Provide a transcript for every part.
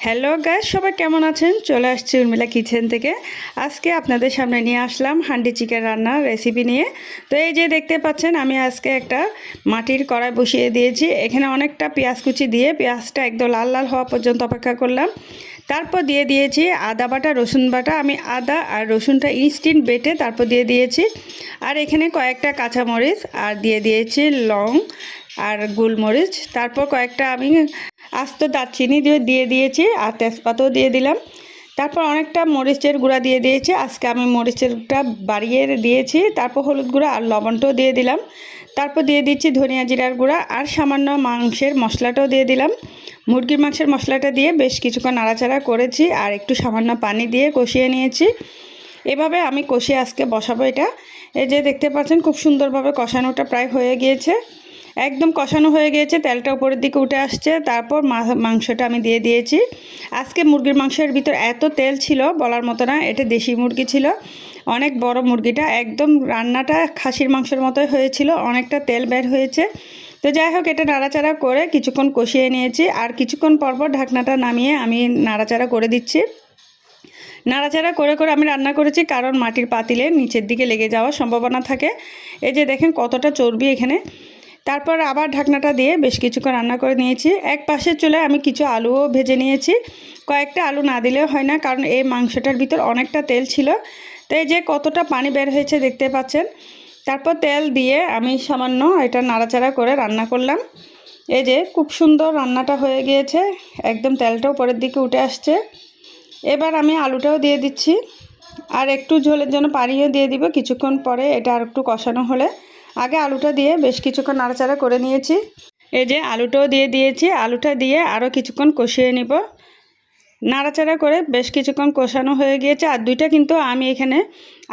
Hello guys, সবাই কেমন আছেন? চলে আসছি উর্মিলা কিচেন থেকে। আজকে আপনাদের সামনে নিয়ে আসলাম হান্ডি চিকেন রান্নার রেসিপি নিয়ে। তো এই যে দেখতে পাচ্ছেন, আমি আজকে একটা মাটির কড়াই বসিয়ে দিয়েছি। এখানে অনেকটা পেঁয়াজ কুচি দিয়ে পেঁয়াজটা একদম লাল লাল হওয়া পর্যন্ত অপেক্ষা করলাম। তারপর দিয়ে দিয়েছি আদা বাটা, রসুন বাটা। আমি আদা আর রসুনটা ইনস্ট্যান্ট বেটে তারপর দিয়ে দিয়েছি। আর এখানে কয়েকটা কাঁচামরিচ আর দিয়ে দিয়েছি লং আর গোলমরিচ। তারপর কয়েকটা আমি আস্ত দারচিনি দিয়ে দিয়েছি আর তেজপাতাও দিয়ে দিলাম। তারপর অনেকটা মরিচের গুঁড়া দিয়ে দিয়েছি। আজকে আমি মরিচেরটা বাড়িয়ে দিয়েছি। তারপর হলুদ গুঁড়া আর লবণটাও দিয়ে দিলাম। তারপর দিয়ে দিচ্ছি ধনিয়া জিরার গুঁড়া আর সামান্য মাংসের মশলাটাও দিয়ে দিলাম। মুরগির মাংসের মশলাটা দিয়ে বেশ কিছুক্ষণ নাড়াচাড়া করেছি আর একটু সামান্য পানি দিয়ে কষিয়ে নিয়েছি। এভাবে আমি কষিয়ে আজকে বসাবো এটা। এই যে দেখতে পাচ্ছেন, খুব সুন্দরভাবে কষানোটা প্রায় হয়ে গিয়েছে। একদম কষানো হয়ে গিয়েছে, তেলটা উপরের দিকে উঠে আসছে। তারপর মাংসটা আমি দিয়ে দিয়েছি। আজকে মুরগির মাংসের ভিতর এত তেল ছিল বলার মতো না। এটা দেশি মুরগি ছিল, অনেক বড় মুরগিটা। একদম রান্নাটা খাসির মাংসের মতোই হয়েছিল, অনেকটা তেল বের হয়েছে। তো যাই হোক, এটা নাড়াচাড়া করে কিছুক্ষণ কষিয়ে নিয়েছি। আর কিছুক্ষণ পরপর ঢাকনাটা নামিয়ে আমি নাড়াচাড়া করে দিচ্ছি। নাড়াচাড়া করে করে আমি রান্না করেছি, কারণ মাটির পাতিলে নিচের দিকে লেগে যাওয়ার সম্ভাবনা থাকে। এই যে দেখেন কতটা চর্বি এখানে। তারপর আবার ঢাকনাটা দিয়ে বেশ কিছুক্ষণ রান্না করে নিয়েছি। এক পাশের চুলায় আমি কিছু আলুও ভেজে নিয়েছি। কয়েকটা আলু না দিলেও হয় না, কারণ এই মাংসটার ভিতর অনেকটা তেল ছিল। তো এই যে কতটা পানি বের হয়েছে দেখতে পাচ্ছেন। তারপর তেল দিয়ে আমি সামান্য এটা নাড়াচাড়া করে রান্না করলাম। এই যে খুব সুন্দর রান্নাটা হয়ে গিয়েছে, একদম তেলটাও পরের দিকে উঠে আসছে। এবার আমি আলুটাও দিয়ে দিচ্ছি আর একটু ঝোলের জন্য পানিও দিয়ে দিব কিছুক্ষণ পরে। এটা আর একটু কষানো হলে, আগে আলুটা দিয়ে বেশ কিছুক্ষণ নাড়াচাড়া করে নিয়েছি। এই যে আলুটাও দিয়ে দিয়েছি, আলুটা দিয়ে আরও কিছুক্ষণ কষিয়ে নিব। নাড়াচাড়া করে বেশ কিছুক্ষণ কষানো হয়ে গিয়েছে। আর দুইটা কিন্তু আমি এখানে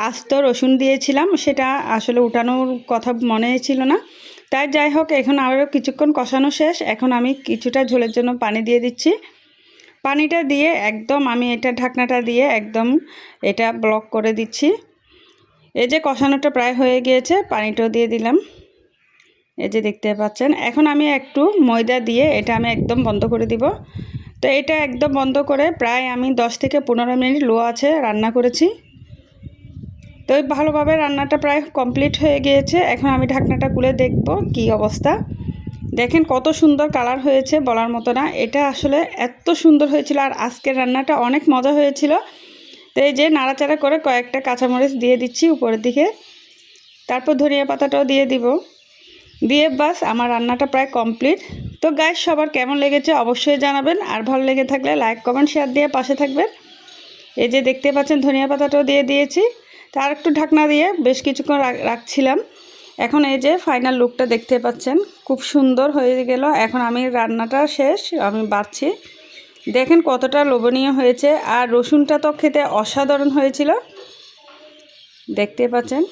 আস্ত রসুন দিয়েছিলাম, সেটা আসলে উঠানোর কথা মনে ছিল না। তাই যাই হোক, এখন আরও কিছুক্ষণ কষানো শেষ। এখন আমি কিছুটা ঝোলের জন্য পানি দিয়ে দিচ্ছি। পানিটা দিয়ে একদম আমি এটা ঢাকনাটা দিয়ে একদম এটা ব্লক করে দিচ্ছি। এই যে কষানোটা প্রায় হয়ে গিয়েছে, পানিটাও দিয়ে দিলাম। এই যে দেখতে পাচ্ছেন, এখন আমি একটু ময়দা দিয়ে এটা আমি একদম বন্ধ করে দিব। তো এটা একদম বন্ধ করে প্রায় আমি 10 থেকে 15 মিনিট লো আছে রান্না করেছি। তো ভালোভাবে রান্নাটা প্রায় কমপ্লিট হয়ে গিয়েছে। এখন আমি ঢাকনাটা খুলে দেখব কি অবস্থা। দেখেন কত সুন্দর কালার হয়েছে, বলার মতো না। এটা আসলে এত সুন্দর হয়েছিল, আর আজকের রান্নাটা অনেক মজা হয়েছিল। তো এই যে নাড়াচাড়া করে কয়েকটা কাঁচামরিচ দিয়ে দিচ্ছি উপরের দিকে। তারপর ধনিয়া পাতাটাও দিয়ে দিব। দিয়ে বাস আমার রান্নাটা প্রায় কমপ্লিট। তো গাইস, সবার কেমন লেগেছে অবশ্যই জানাবেন। আর ভালো লেগে থাকলে লাইক কমেন্ট শেয়ার দিয়ে পাশে থাকবেন। এই যে দেখতে পাচ্ছেন ধনিয়া পাতাটাও দিয়ে দিয়েছি। তার একটু ঢাকনা দিয়ে বেশ কিছুক্ষণ রাখছিলাম। এখন এই যে ফাইনাল লুকটা দেখতে পাচ্ছেন, খুব সুন্দর হয়ে গেল। এখন আমি রান্নাটা শেষ, আমি বাড়ছি। দেখেন কতটা লোভনীয় হয়েছে, আর রসুনটা তো খেতে অসাধারণ হয়েছিল, দেখতে পাচ্ছেন।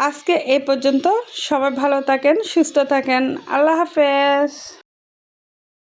আজকে এই পর্যন্ত। সবাই ভালো থাকেন, সুস্থ থাকেন। আল্লাহ হাফেজ।